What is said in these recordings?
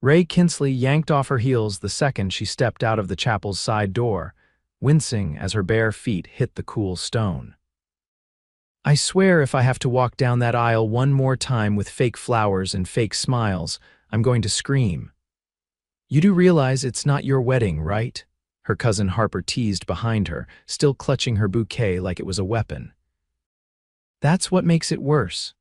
Ray Kinsley yanked off her heels the second she stepped out of the chapel's side door, wincing as her bare feet hit the cool stone. "I swear if I have to walk down that aisle one more time with fake flowers and fake smiles, I'm going to scream." "You do realize it's not your wedding, right?" her cousin Harper teased behind her, still clutching her bouquet like it was a weapon. "That's what makes it worse."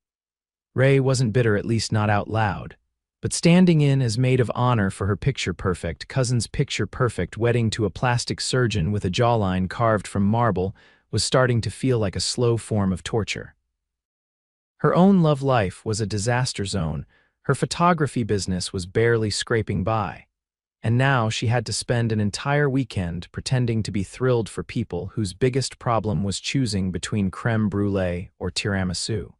Ray wasn't bitter, at least not out loud. But standing in as maid of honor for her picture-perfect, cousin's picture-perfect wedding to a plastic surgeon with a jawline carved from marble was starting to feel like a slow form of torture. Her own love life was a disaster zone, her photography business was barely scraping by, and now she had to spend an entire weekend pretending to be thrilled for people whose biggest problem was choosing between crème brûlée or tiramisu.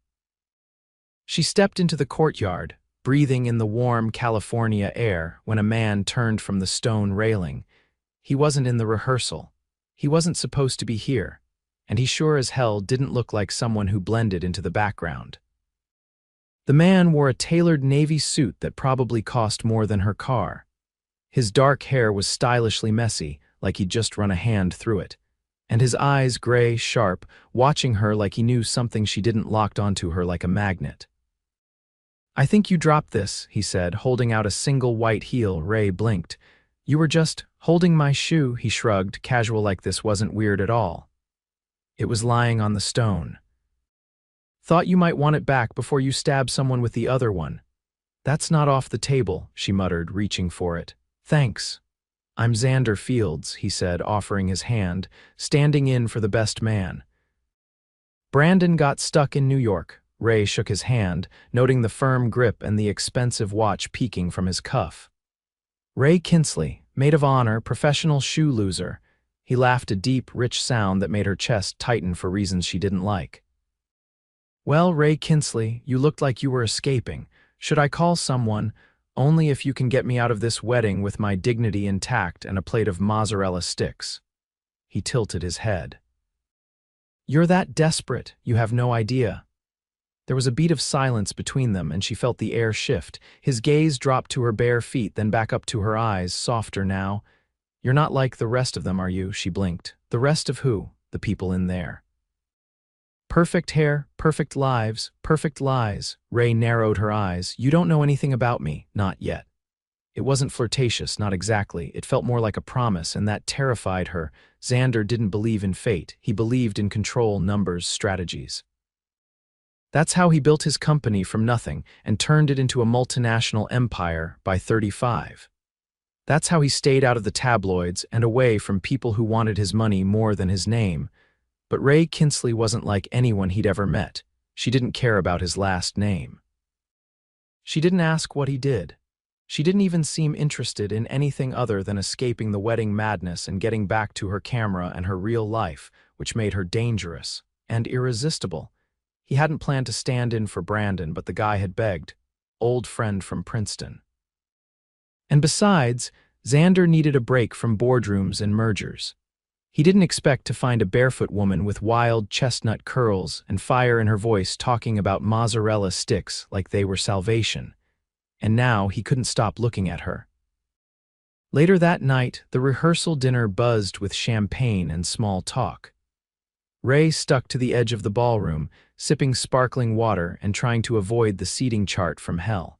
She stepped into the courtyard, breathing in the warm California air when a man turned from the stone railing. He wasn't in the rehearsal. He wasn't supposed to be here, and he sure as hell didn't look like someone who blended into the background. The man wore a tailored navy suit that probably cost more than her car. His dark hair was stylishly messy, like he'd just run a hand through it, and his eyes gray, sharp, watching her like he knew something she didn't, locked onto her like a magnet. "I think you dropped this," he said, holding out a single white heel. Ray blinked. "You were just holding my shoe," he shrugged, casual like this wasn't weird at all. "It was lying on the stone. Thought you might want it back before you stab someone with the other one." "That's not off the table," she muttered, reaching for it. "Thanks." "I'm Xander Fields," he said, offering his hand, standing in for the best man. "Brandon got stuck in New York." Ray shook his hand, noting the firm grip and the expensive watch peeking from his cuff. "Ray Kinsley, maid of honor, professional shoe loser." He laughed, a deep, rich sound that made her chest tighten for reasons she didn't like. "Well, Ray Kinsley, you looked like you were escaping. Should I call someone? Only if you can get me out of this wedding with my dignity intact and a plate of mozzarella sticks." He tilted his head. "You're that desperate, you have no idea." There was a beat of silence between them, and she felt the air shift. His gaze dropped to her bare feet, then back up to her eyes, softer now. "You're not like the rest of them, are you?" She blinked. "The rest of who?" "The people in there." "Perfect hair, perfect lives, perfect lies." Ray narrowed her eyes. "You don't know anything about me, not yet." It wasn't flirtatious, not exactly. It felt more like a promise, and that terrified her. Xander didn't believe in fate. He believed in control, numbers, strategies. That's how he built his company from nothing and turned it into a multinational empire by 35. That's how he stayed out of the tabloids and away from people who wanted his money more than his name. But Ray Kinsley wasn't like anyone he'd ever met. She didn't care about his last name. She didn't ask what he did. She didn't even seem interested in anything other than escaping the wedding madness and getting back to her camera and her real life, which made her dangerous and irresistible. He hadn't planned to stand in for Brandon, but the guy had begged. Old friend from Princeton. And besides, Xander needed a break from boardrooms and mergers. He didn't expect to find a barefoot woman with wild chestnut curls and fire in her voice talking about mozzarella sticks like they were salvation. And now he couldn't stop looking at her. Later that night, the rehearsal dinner buzzed with champagne and small talk. Ray stuck to the edge of the ballroom, sipping sparkling water and trying to avoid the seating chart from hell.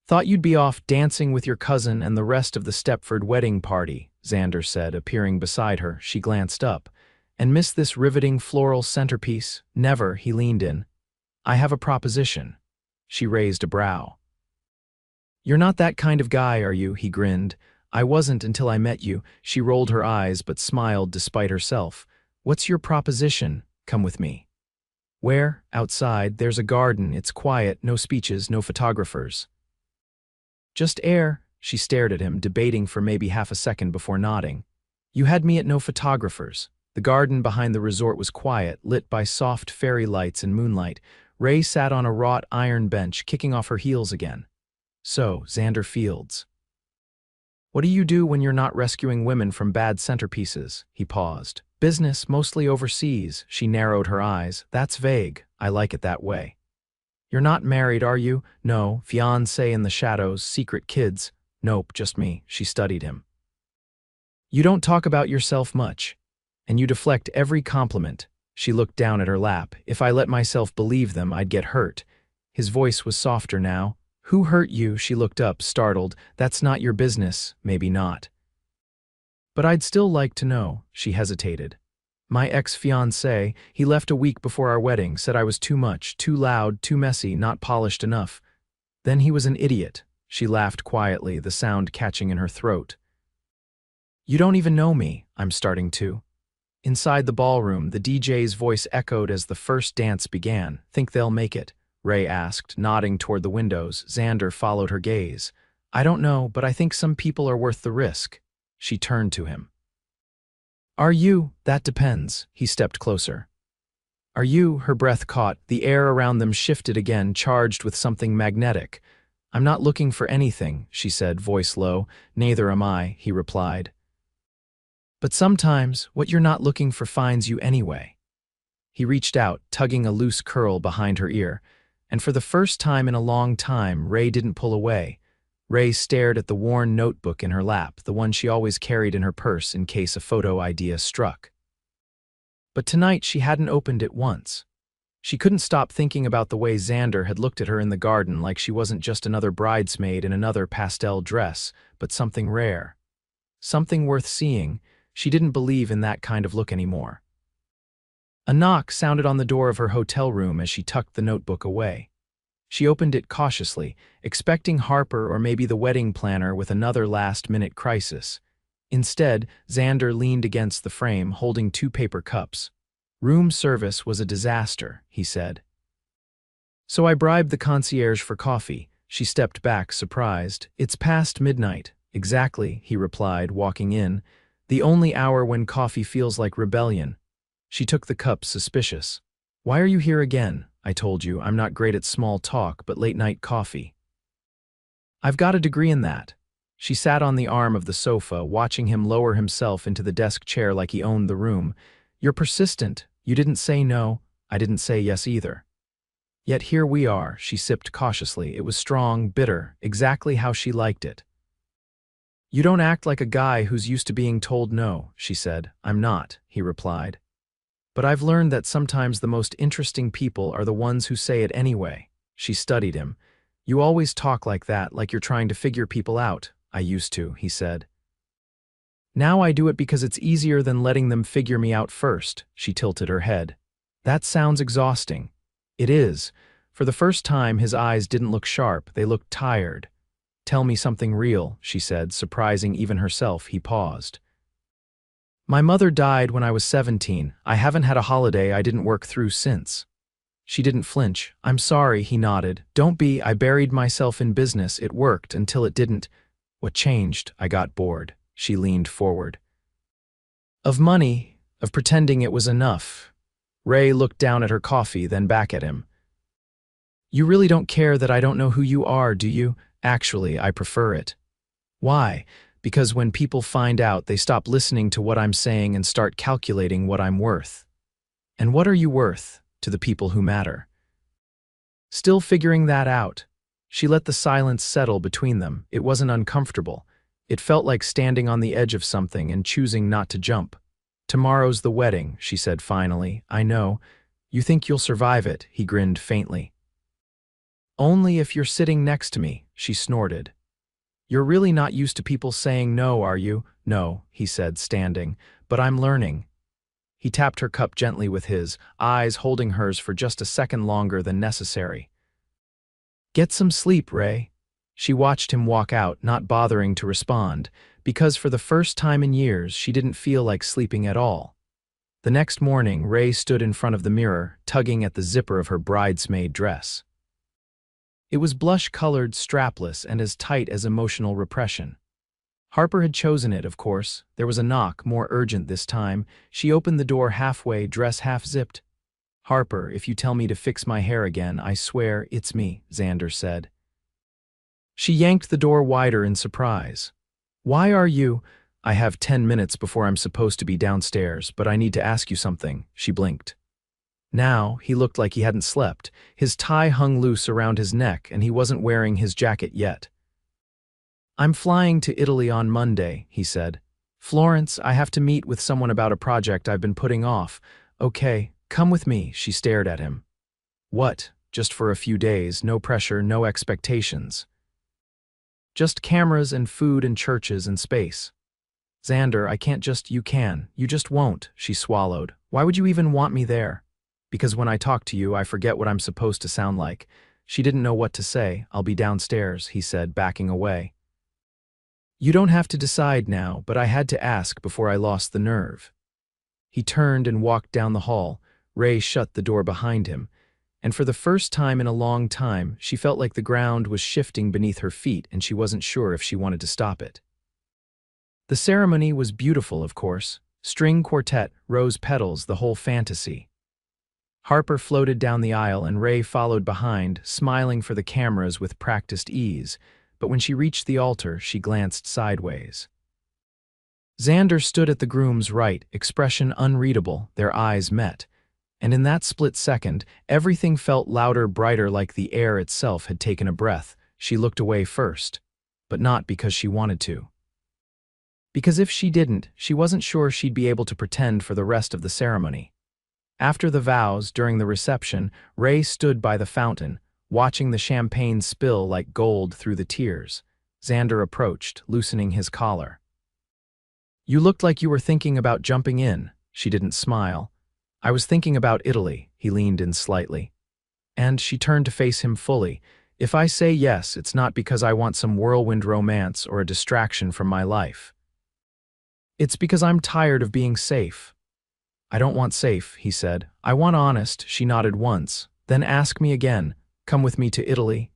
"Thought you'd be off dancing with your cousin and the rest of the Stepford wedding party," Xander said, appearing beside her. She glanced up. "And miss this riveting floral centerpiece?" "Never," he leaned in. "I have a proposition." She raised a brow. "You're not that kind of guy, are you?" He grinned. "I wasn't until I met you." She rolled her eyes but smiled despite herself. "What's your proposition?" "Come with me." "Where?" "Outside. There's a garden. It's quiet. No speeches, no photographers." "Just air." She stared at him, debating for maybe half a second before nodding. "You had me at no photographers." The garden behind the resort was quiet, lit by soft fairy lights and moonlight. Ray sat on a wrought iron bench, kicking off her heels again. "So, Xander Fields. What do you do when you're not rescuing women from bad centerpieces?" He paused. "Business, mostly overseas." She narrowed her eyes. "That's vague. I like it that way." You're not married, are you? No. Fiancé in the shadows, secret kids. Nope, just me. She studied him. You don't talk about yourself much. And you deflect every compliment. She looked down at her lap. If I let myself believe them, I'd get hurt. His voice was softer now. Who hurt you? She looked up, startled. That's not your business. Maybe not. But I'd still like to know. She hesitated. My ex-fiancé, he left a week before our wedding, said I was too much, too loud, too messy, not polished enough. Then he was an idiot. She laughed quietly, the sound catching in her throat. You don't even know me, I'm starting to. Inside the ballroom, the DJ's voice echoed as the first dance began. Think they'll make it? Ray asked, nodding toward the windows. Xander followed her gaze. I don't know, but I think some people are worth the risk. She turned to him. Are you? That depends. He stepped closer. Are you? Her breath caught. The air around them shifted again, charged with something magnetic. I'm not looking for anything, she said, voice low. Neither am I, he replied. But sometimes, what you're not looking for finds you anyway. He reached out, tugging a loose curl behind her ear, and for the first time in a long time, Ray didn't pull away. Ray stared at the worn notebook in her lap, the one she always carried in her purse in case a photo idea struck. But tonight she hadn't opened it once. She couldn't stop thinking about the way Xander had looked at her in the garden like she wasn't just another bridesmaid in another pastel dress, but something rare. Something worth seeing. She didn't believe in that kind of look anymore. A knock sounded on the door of her hotel room as she tucked the notebook away. She opened it cautiously, expecting Harper or maybe the wedding planner with another last-minute crisis. Instead, Xander leaned against the frame, holding 2 paper cups. Room service was a disaster, he said. So I bribed the concierge for coffee. She stepped back, surprised. It's past midnight. Exactly, he replied, walking in. The only hour when coffee feels like rebellion. She took the cup, suspicious. Why are you here again? I told you, I'm not great at small talk, but late-night coffee. I've got a degree in that. She sat on the arm of the sofa, watching him lower himself into the desk chair like he owned the room. You're persistent. You didn't say no. I didn't say yes either. Yet here we are, she sipped cautiously. It was strong, bitter, exactly how she liked it. You don't act like a guy who's used to being told no, she said. I'm not, he replied. But I've learned that sometimes the most interesting people are the ones who say it anyway. She studied him. You always talk like that, like you're trying to figure people out. I used to, he said. Now I do it because it's easier than letting them figure me out first, she tilted her head. That sounds exhausting. It is. For the first time, his eyes didn't look sharp, they looked tired. Tell me something real, she said, surprising even herself. He paused. My mother died when I was 17. I haven't had a holiday I didn't work through since. She didn't flinch. I'm sorry, he nodded. Don't be. I buried myself in business. It worked until it didn't. What changed? I got bored. She leaned forward. Of money, of pretending it was enough. Ray looked down at her coffee, then back at him. You really don't care that I don't know who you are, do you? Actually, I prefer it. Why? Because when people find out, they stop listening to what I'm saying and start calculating what I'm worth. And what are you worth to the people who matter? Still figuring that out. She let the silence settle between them. It wasn't uncomfortable. It felt like standing on the edge of something and choosing not to jump. Tomorrow's the wedding, she said finally. I know. You think you'll survive it, he grinned faintly. Only if you're sitting next to me, she snorted. You're really not used to people saying no, are you? No, he said, standing, but I'm learning. He tapped her cup gently with his, eyes holding hers for just a second longer than necessary. Get some sleep, Ray. She watched him walk out, not bothering to respond, because for the first time in years she didn't feel like sleeping at all. The next morning, Ray stood in front of the mirror, tugging at the zipper of her bridesmaid dress. It was blush-colored, strapless, and as tight as emotional repression. Harper had chosen it, of course. There was a knock, more urgent this time. She opened the door halfway, dress half-zipped. Harper, if you tell me to fix my hair again, I swear it's me, Xander said. She yanked the door wider in surprise. Why are you? I have 10 minutes before I'm supposed to be downstairs, but I need to ask you something, she blinked. Now, he looked like he hadn't slept. His tie hung loose around his neck, and he wasn't wearing his jacket yet. "I'm flying to Italy on Monday," he said. "Florence, I have to meet with someone about a project I've been putting off." "Okay, come with me," she stared at him. "What? Just for a few days, no pressure, no expectations. Just cameras and food and churches and space." "Xander, I can't just, you can. You just won't," she swallowed. "Why would you even want me there?" "Because when I talk to you, I forget what I'm supposed to sound like." She didn't know what to say. "I'll be downstairs," he said, backing away. "You don't have to decide now, but I had to ask before I lost the nerve." He turned and walked down the hall. Ray shut the door behind him, and for the first time in a long time, she felt like the ground was shifting beneath her feet and she wasn't sure if she wanted to stop it. The ceremony was beautiful, of course. String quartet, rose petals, the whole fantasy. Harper floated down the aisle and Ray followed behind, smiling for the cameras with practiced ease, but when she reached the altar, she glanced sideways. Xander stood at the groom's right, expression unreadable, their eyes met. And in that split second, everything felt louder, brighter, like the air itself had taken a breath. She looked away first, but not because she wanted to. Because if she didn't, she wasn't sure she'd be able to pretend for the rest of the ceremony. After the vows, during the reception, Ray stood by the fountain, watching the champagne spill like gold through the tears. Xander approached, loosening his collar. "You looked like you were thinking about jumping in." She didn't smile. "I was thinking about Italy." He leaned in slightly. And she turned to face him fully. "If I say yes, it's not because I want some whirlwind romance or a distraction from my life. It's because I'm tired of being safe." "I don't want safe," he said. "I want honest." She nodded once. "Then ask me again. Come with me to Italy?"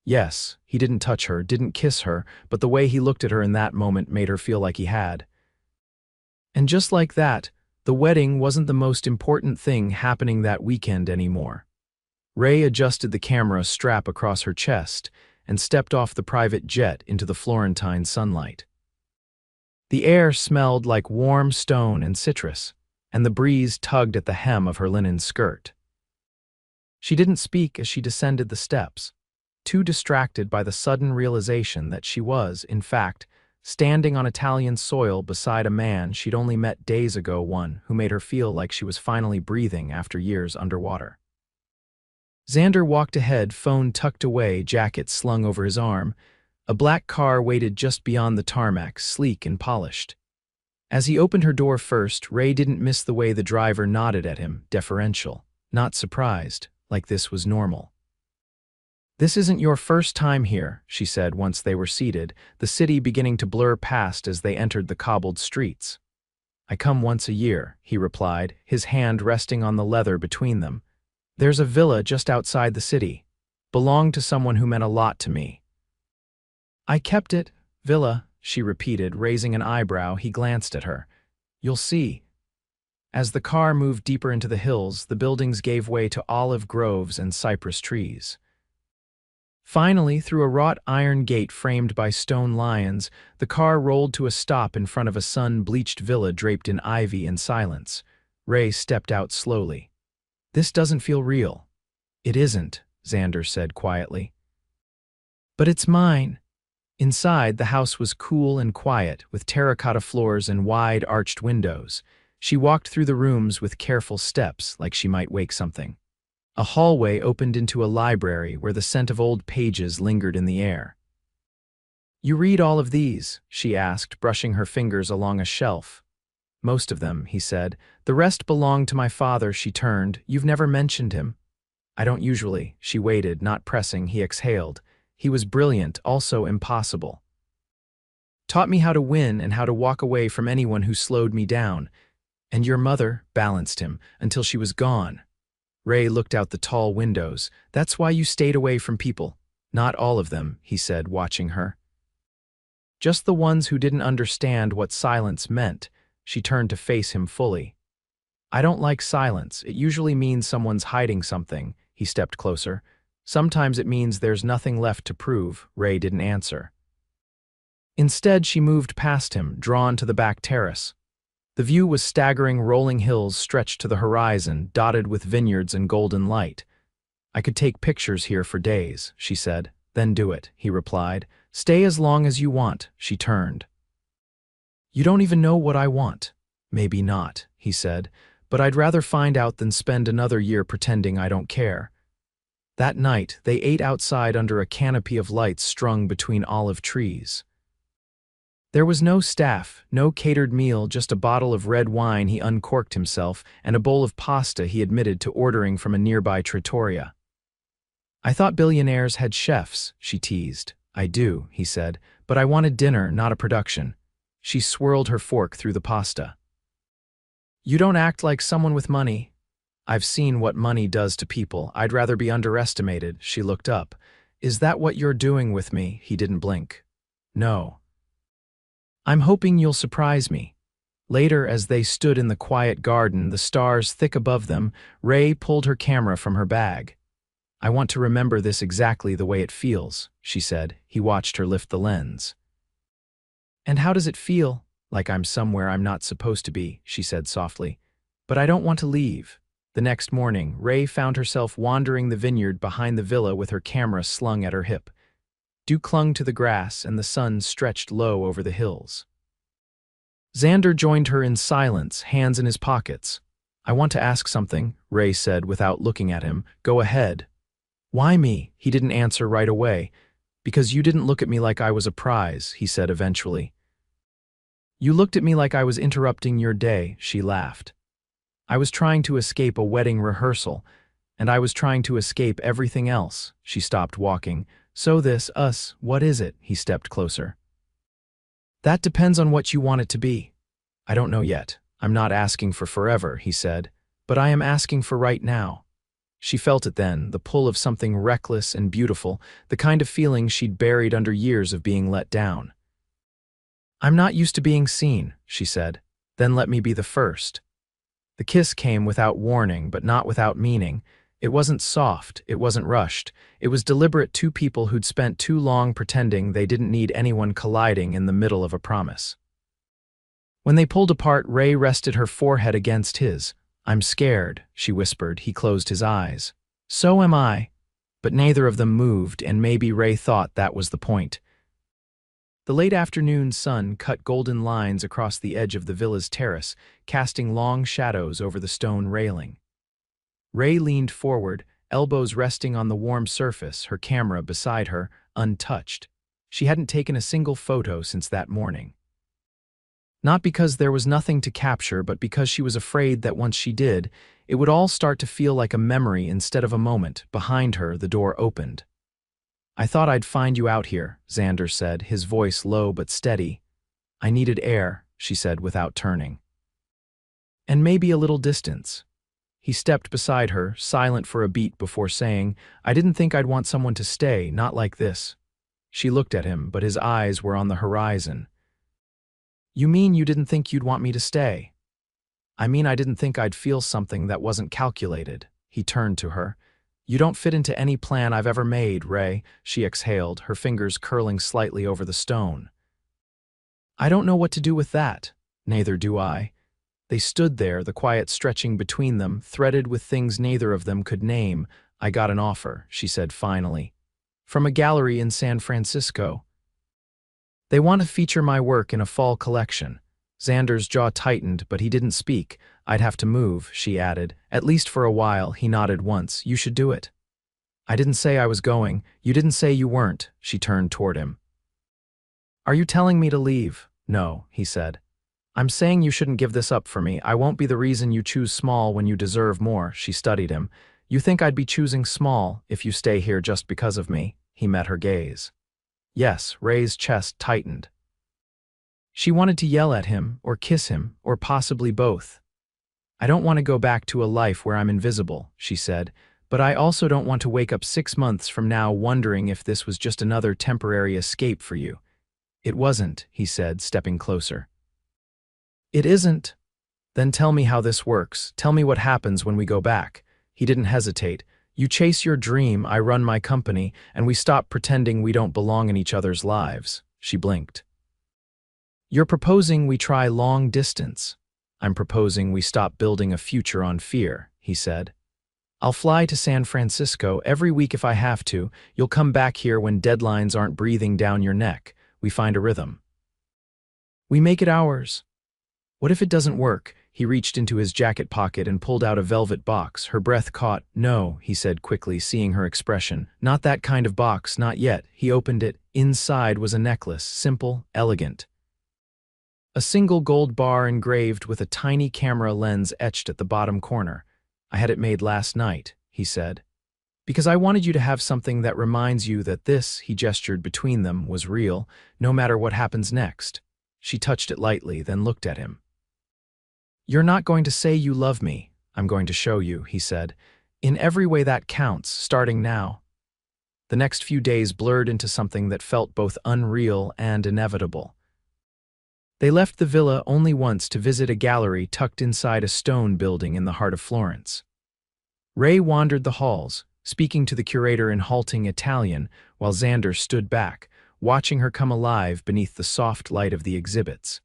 Yes. He didn't touch her, didn't kiss her, but the way he looked at her in that moment made her feel like he had. And just like that, the wedding wasn't the most important thing happening that weekend anymore. Ray adjusted the camera strap across her chest and stepped off the private jet into the Florentine sunlight. The air smelled like warm stone and citrus, and the breeze tugged at the hem of her linen skirt. She didn't speak as she descended the steps, too distracted by the sudden realization that she was, in fact, standing on Italian soil beside a man she'd only met days ago, one who made her feel like she was finally breathing after years underwater. Xander walked ahead, phone tucked away, jacket slung over his arm. A black car waited just beyond the tarmac, sleek and polished. As he opened her door first, Ray didn't miss the way the driver nodded at him, deferential, not surprised, like this was normal. "This isn't your first time here," she said once they were seated, the city beginning to blur past as they entered the cobbled streets. "I come once a year," he replied, his hand resting on the leather between them. "There's a villa just outside the city. Belonged to someone who meant a lot to me." "I kept it. Villa," she repeated, raising an eyebrow. He glanced at her. "You'll see." As the car moved deeper into the hills, the buildings gave way to olive groves and cypress trees. Finally, through a wrought iron gate framed by stone lions, the car rolled to a stop in front of a sun-bleached villa draped in ivy and silence. Ray stepped out slowly. "This doesn't feel real." "It isn't," Xander said quietly. "But it's mine." Inside, the house was cool and quiet, with terracotta floors and wide, arched windows. She walked through the rooms with careful steps, like she might wake something. A hallway opened into a library where the scent of old pages lingered in the air. "You read all of these?" she asked, brushing her fingers along a shelf. "Most of them," he said. "The rest belonged to my father." She turned. "You've never mentioned him." "I don't usually." She waited, not pressing. He exhaled. "He was brilliant, also impossible. Taught me how to win and how to walk away from anyone who slowed me down. And your mother balanced him until she was gone." Ray looked out the tall windows. "That's why you stayed away from people." "Not all of them," he said, watching her. "Just the ones who didn't understand what silence meant." She turned to face him fully. "I don't like silence. It usually means someone's hiding something." He stepped closer. "Sometimes it means there's nothing left to prove." Ray didn't answer. Instead, she moved past him, drawn to the back terrace. The view was staggering rolling hills stretched to the horizon, dotted with vineyards and golden light. I could take pictures here for days, she said. Then do it, he replied. Stay as long as you want, she turned. You don't even know what I want. Maybe not, he said, but I'd rather find out than spend another year pretending I don't care. That night, they ate outside under a canopy of lights strung between olive trees. There was no staff, no catered meal, just a bottle of red wine he uncorked himself and a bowl of pasta he admitted to ordering from a nearby trattoria. I thought billionaires had chefs, she teased. I do, he said, but I wanted dinner, not a production. She swirled her fork through the pasta. You don't act like someone with money. I've seen what money does to people. I'd rather be underestimated. She looked up. Is that what you're doing with me? He didn't blink. No. I'm hoping you'll surprise me. Later, as they stood in the quiet garden, the stars thick above them, Ray pulled her camera from her bag. I want to remember this exactly the way it feels, she said. He watched her lift the lens. And how does it feel? Like I'm somewhere I'm not supposed to be, she said softly. But I don't want to leave. The next morning, Ray found herself wandering the vineyard behind the villa with her camera slung at her hip. Dew clung to the grass and the sun stretched low over the hills. Xander joined her in silence, hands in his pockets. I want to ask something, Ray said without looking at him. Go ahead. Why me? He didn't answer right away. Because you didn't look at me like I was a prize, he said eventually. You looked at me like I was interrupting your day, she laughed. I was trying to escape a wedding rehearsal, and I was trying to escape everything else. She stopped walking. So this, us, what is it? He stepped closer. That depends on what you want it to be. I don't know yet. I'm not asking for forever, he said, but I am asking for right now. She felt it then, the pull of something reckless and beautiful, the kind of feeling she'd buried under years of being let down. I'm not used to being seen, she said. Then let me be the first. The kiss came without warning, but not without meaning. It wasn't soft, it wasn't rushed. It was deliberate. Two people who'd spent too long pretending they didn't need anyone colliding in the middle of a promise. When they pulled apart, Ray rested her forehead against his. I'm scared, she whispered. He closed his eyes. So am I. But neither of them moved, and maybe Ray thought that was the point. The late afternoon sun cut golden lines across the edge of the villa's terrace, casting long shadows over the stone railing. Ray leaned forward, elbows resting on the warm surface, her camera beside her, untouched. She hadn't taken a single photo since that morning. Not because there was nothing to capture, but because she was afraid that once she did, it would all start to feel like a memory instead of a moment. Behind her, the door opened. I thought I'd find you out here, Xander said, his voice low but steady. I needed air, she said without turning. And maybe a little distance. He stepped beside her, silent for a beat before saying, I didn't think I'd want someone to stay, not like this. She looked at him, but his eyes were on the horizon. You mean you didn't think you'd want me to stay? I mean I didn't think I'd feel something that wasn't calculated. He turned to her. You don't fit into any plan I've ever made, Ray, she exhaled, her fingers curling slightly over the stone. I don't know what to do with that. Neither do I. They stood there, the quiet stretching between them, threaded with things neither of them could name. I got an offer, she said finally. From a gallery in San Francisco. They want to feature my work in a fall collection. Xander's jaw tightened, but he didn't speak. I'd have to move, she added. At least for a while, he nodded once. You should do it. I didn't say I was going. You didn't say you weren't. She turned toward him. Are you telling me to leave? No, he said. I'm saying you shouldn't give this up for me. I won't be the reason you choose small when you deserve more. She studied him. You think I'd be choosing small if you stay here just because of me? He met her gaze. Yes, Ray's chest tightened. She wanted to yell at him, or kiss him, or possibly both. I don't want to go back to a life where I'm invisible, she said, but I also don't want to wake up 6 months from now wondering if this was just another temporary escape for you. It wasn't, he said, stepping closer. It isn't? Then tell me how this works. Tell me what happens when we go back. He didn't hesitate. You chase your dream, I run my company, and we stop pretending we don't belong in each other's lives. She blinked. You're proposing we try long distance. I'm proposing we stop building a future on fear, he said. I'll fly to San Francisco every week if I have to. You'll come back here when deadlines aren't breathing down your neck. We find a rhythm. We make it ours. What if it doesn't work? He reached into his jacket pocket and pulled out a velvet box. Her breath caught. No, he said quickly, seeing her expression. Not that kind of box, not yet. He opened it. Inside was a necklace, simple, elegant. A single gold bar engraved with a tiny camera lens etched at the bottom corner. I had it made last night, he said. Because I wanted you to have something that reminds you that this, he gestured between them, was real, no matter what happens next. She touched it lightly, then looked at him. You're not going to say you love me. I'm going to show you, he said. In every way that counts, starting now. The next few days blurred into something that felt both unreal and inevitable. They left the villa only once to visit a gallery tucked inside a stone building in the heart of Florence. Ray wandered the halls, speaking to the curator in halting Italian, while Xander stood back, watching her come alive beneath the soft light of the exhibits.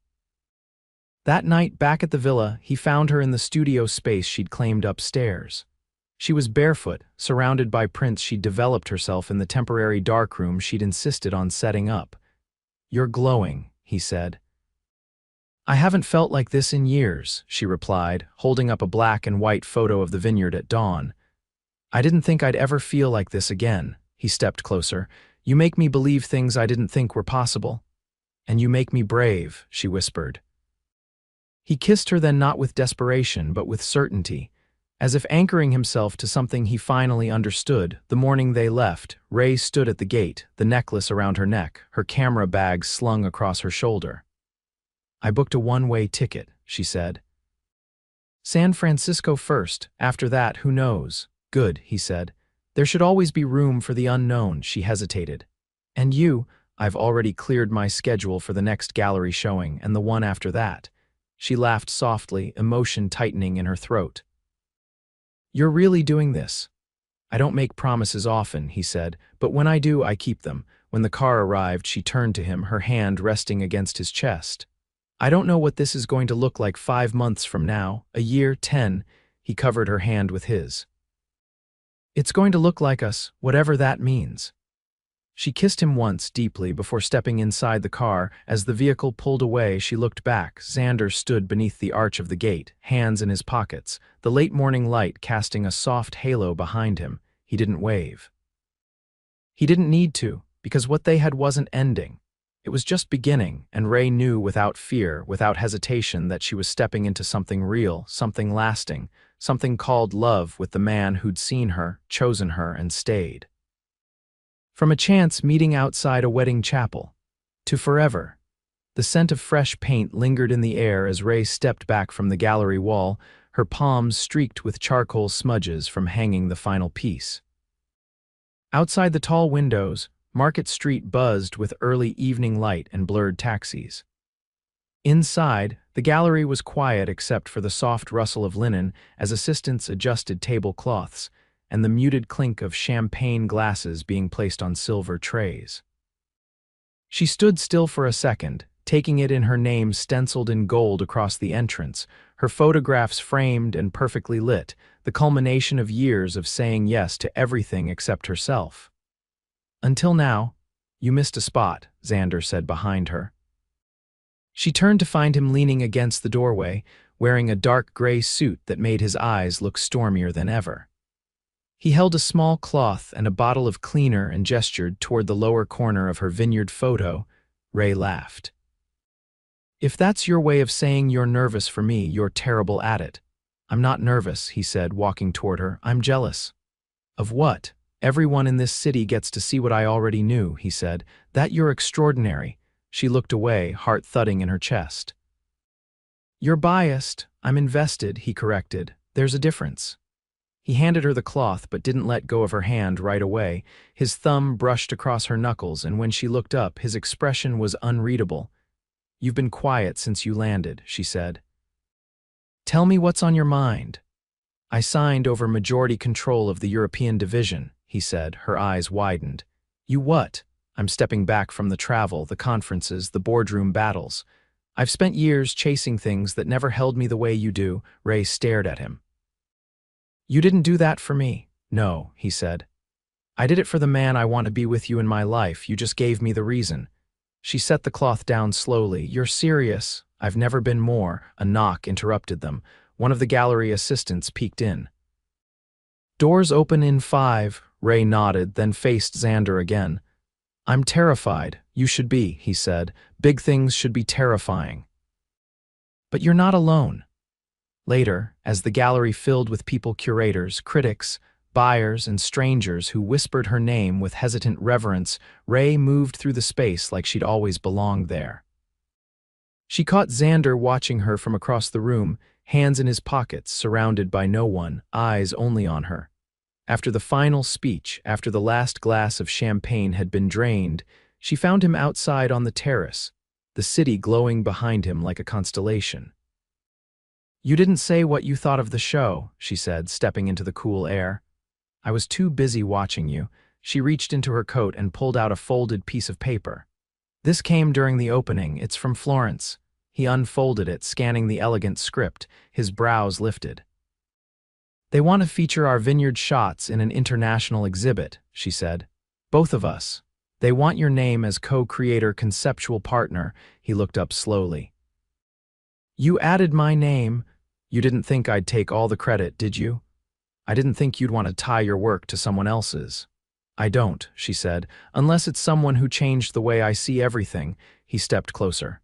That night, back at the villa, he found her in the studio space she'd claimed upstairs. She was barefoot, surrounded by prints she'd developed herself in the temporary darkroom she'd insisted on setting up. You're glowing, he said. I haven't felt like this in years, she replied, holding up a black and white photo of the vineyard at dawn. I didn't think I'd ever feel like this again. He stepped closer. You make me believe things I didn't think were possible. And you make me brave, she whispered. He kissed her, then not with desperation, but with certainty. As if anchoring himself to something he finally understood, the morning they left, Ray stood at the gate, the necklace around her neck, her camera bag slung across her shoulder. I booked a one-way ticket, she said. San Francisco first, after that, who knows? Good, he said. There should always be room for the unknown, she hesitated. And you, I've already cleared my schedule for the next gallery showing and the one after that. She laughed softly, emotion tightening in her throat. You're really doing this? I don't make promises often, he said, but when I do, I keep them. When the car arrived, she turned to him, her hand resting against his chest. I don't know what this is going to look like 5 months from now, a year, 10, he covered her hand with his. It's going to look like us, whatever that means. She kissed him once deeply before stepping inside the car. As the vehicle pulled away, she looked back. Xander stood beneath the arch of the gate, hands in his pockets, the late morning light casting a soft halo behind him. He didn't wave. He didn't need to, because what they had wasn't ending. It was just beginning, and Ray knew without fear, without hesitation, that she was stepping into something real, something lasting, something called love with the man who'd seen her, chosen her, and stayed. From a chance meeting outside a wedding chapel, to forever. The scent of fresh paint lingered in the air as Ray stepped back from the gallery wall, her palms streaked with charcoal smudges from hanging the final piece. Outside the tall windows, Market Street buzzed with early evening light and blurred taxis. Inside, the gallery was quiet except for the soft rustle of linen as assistants adjusted tablecloths and the muted clink of champagne glasses being placed on silver trays. She stood still for a second, taking it in her name stenciled in gold across the entrance, her photographs framed and perfectly lit, the culmination of years of saying yes to everything except herself. Until now, you missed a spot, Xander said behind her. She turned to find him leaning against the doorway, wearing a dark gray suit that made his eyes look stormier than ever. He held a small cloth and a bottle of cleaner and gestured toward the lower corner of her vineyard photo. Ray laughed. If that's your way of saying you're nervous for me, you're terrible at it. I'm not nervous, he said, walking toward her. I'm jealous. Of what? Everyone in this city gets to see what I already knew, he said. That you're extraordinary. She looked away, heart thudding in her chest. You're biased. I'm invested, he corrected. There's a difference. He handed her the cloth but didn't let go of her hand right away. His thumb brushed across her knuckles, and when she looked up, his expression was unreadable. You've been quiet since you landed, she said. Tell me what's on your mind. I signed over majority control of the European division, he said, her eyes widened. You what? I'm stepping back from the travel, the conferences, the boardroom battles. I've spent years chasing things that never held me the way you do. Ray stared at him. You didn't do that for me. No, he said. I did it for the man I want to be with you in my life. You just gave me the reason. She set the cloth down slowly. You're serious? I've never been more. A knock interrupted them. One of the gallery assistants peeked in. Doors open in 5, Ray nodded, then faced Xander again. I'm terrified. You should be, he said. Big things should be terrifying. But you're not alone. Later, as the gallery filled with people, curators, critics, buyers, and strangers who whispered her name with hesitant reverence, Ray moved through the space like she'd always belonged there. She caught Xander watching her from across the room, hands in his pockets, surrounded by no one, eyes only on her. After the final speech, after the last glass of champagne had been drained, she found him outside on the terrace, the city glowing behind him like a constellation. You didn't say what you thought of the show, she said, stepping into the cool air. I was too busy watching you. She reached into her coat and pulled out a folded piece of paper. This came during the opening. It's from Florence. He unfolded it, scanning the elegant script, his brows lifted. They want to feature our vineyard shots in an international exhibit, she said. Both of us. They want your name as co-creator, conceptual partner. He looked up slowly. You added my name. You didn't think I'd take all the credit, did you? I didn't think you'd want to tie your work to someone else's. I don't, she said, unless it's someone who changed the way I see everything. He stepped closer.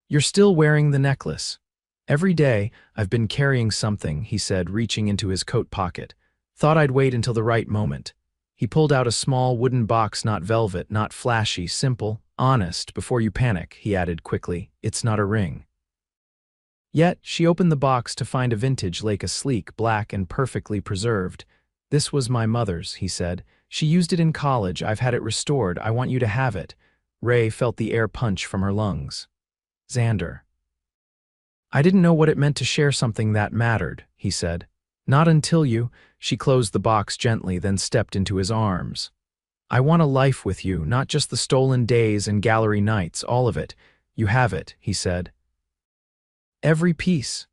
You're still wearing the necklace. Every day, I've been carrying something, he said, reaching into his coat pocket. Thought I'd wait until the right moment. He pulled out a small wooden box, not velvet, not flashy, simple, honest. Before you panic, he added quickly, it's not a ring. Yet, she opened the box to find a vintage Leica, sleek, black, and perfectly preserved. This was my mother's, he said. She used it in college. I've had it restored. I want you to have it. Ray felt the air punch from her lungs. Xander. I didn't know what it meant to share something that mattered, he said. Not until you. She closed the box gently, then stepped into his arms. I want a life with you, not just the stolen days and gallery nights, all of it. You have it, he said. Every piece.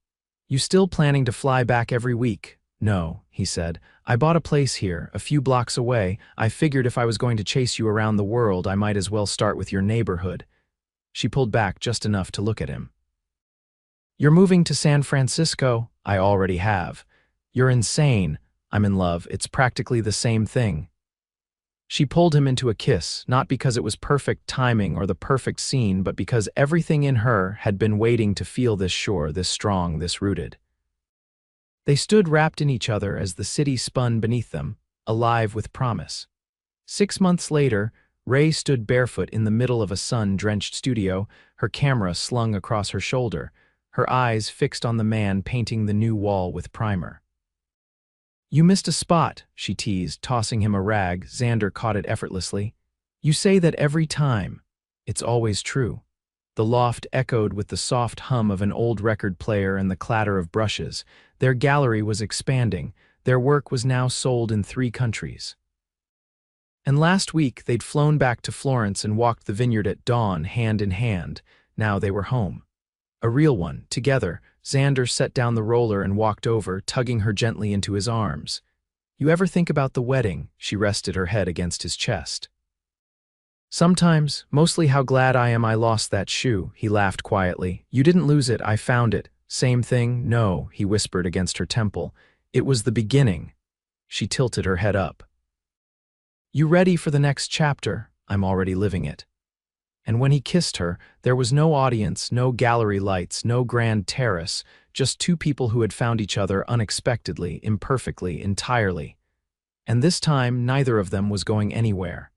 You still planning to fly back every week? No, he said. I bought a place here, a few blocks away. I figured if I was going to chase you around the world, I might as well start with your neighborhood. She pulled back just enough to look at him. You're moving to San Francisco? I already have. You're insane. I'm in love. It's practically the same thing. She pulled him into a kiss, not because it was perfect timing or the perfect scene, but because everything in her had been waiting to feel this sure, this strong, this rooted. They stood wrapped in each other as the city spun beneath them, alive with promise. 6 months later, Ray stood barefoot in the middle of a sun-drenched studio, her camera slung across her shoulder, her eyes fixed on the man painting the new wall with primer. You missed a spot, she teased, tossing him a rag. Xander caught it effortlessly. You say that every time. It's always true. The loft echoed with the soft hum of an old record player and the clatter of brushes. Their gallery was expanding. Their work was now sold in 3 countries. And last week, they'd flown back to Florence and walked the vineyard at dawn, hand in hand. Now they were home. A real one, together. Xander set down the roller and walked over, tugging her gently into his arms. You ever think about the wedding? She rested her head against his chest. Sometimes, mostly how glad I am I lost that shoe, he laughed quietly. You didn't lose it, I found it. Same thing? No, he whispered against her temple. It was the beginning. She tilted her head up. You ready for the next chapter? I'm already living it. And when he kissed her, there was no audience, no gallery lights, no grand terrace, just 2 people who had found each other unexpectedly, imperfectly, entirely. And this time, neither of them was going anywhere.